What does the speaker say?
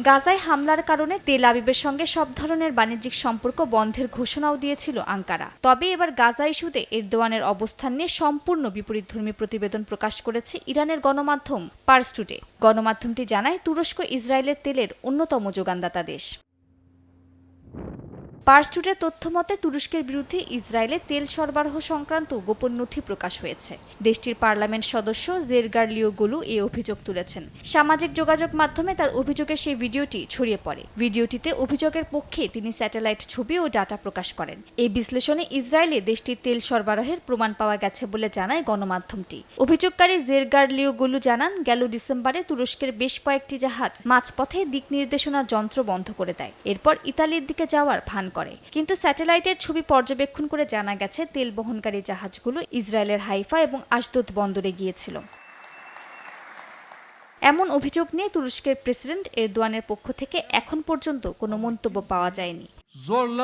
গাজায় হামলার কারণে তেল আবিবের সঙ্গে সব ধরনের বাণিজ্যিক সম্পর্ক বন্ধের ঘোষণাও দিয়েছিল আঙ্কারা। তবে এবার গাজা ইস্যুতে এরদোয়ানের অবস্থান নিয়ে সম্পূর্ণ বিপরীতধর্মী প্রতিবেদন প্রকাশ করেছে ইরানের গণমাধ্যম পার্স টুডে। গণমাধ্যমটি জানায়, তুরস্ক ইসরায়েলের তেলের অন্যতম যোগানদাতা দেশ। পার্স টুডের তথ্যমতে তুরস্কের বিরুদ্ধে ইসরায়েলে তেল সরবরাহ সংক্রান্ত গোপন নথি প্রকাশ হয়েছে। দেশটির পার্লামেন্ট সদস্য জেরগারলিওগুলু এই অভিযোগ তুলেছেন। সামাজিক যোগাযোগ মাধ্যমে তার অভিযোগের সেই ভিডিওটি ছড়িয়ে পড়ে। ভিডিওটিতে অভিযোগের পক্ষে তিনি স্যাটেলাইট ছবি ও ডাটা প্রকাশ করেন। এই বিশ্লেষণে ইসরায়েলে দেশটির তেল সরবরাহের প্রমাণ পাওয়া গেছে বলে জানায় গণমাধ্যমটি। অভিযোগকারী জেরগারলিওগুলু জানান, গেল ডিসেম্বরে তুরস্কের বেশ কয়েকটি জাহাজ মাঝপথে দিক নির্দেশনার যন্ত্র বন্ধ করে দেয়। এরপর ইতালির দিকে যাওয়ার ভান করে। কিন্তু স্যাটেলাইটের ছবি পর্যবেক্ষণ করে জানা গেছে তেল বহনকারী জাহাজগুলো ইসরায়েলের হাইফা এবং আশদোদ বন্দরে গিয়েছিল। এমন অভিযোগ নিয়ে তুরস্কের প্রেসিডেন্ট এরদোয়ানের পক্ষ থেকে এখন পর্যন্ত কোনো মন্তব্য পাওয়া যায়নি।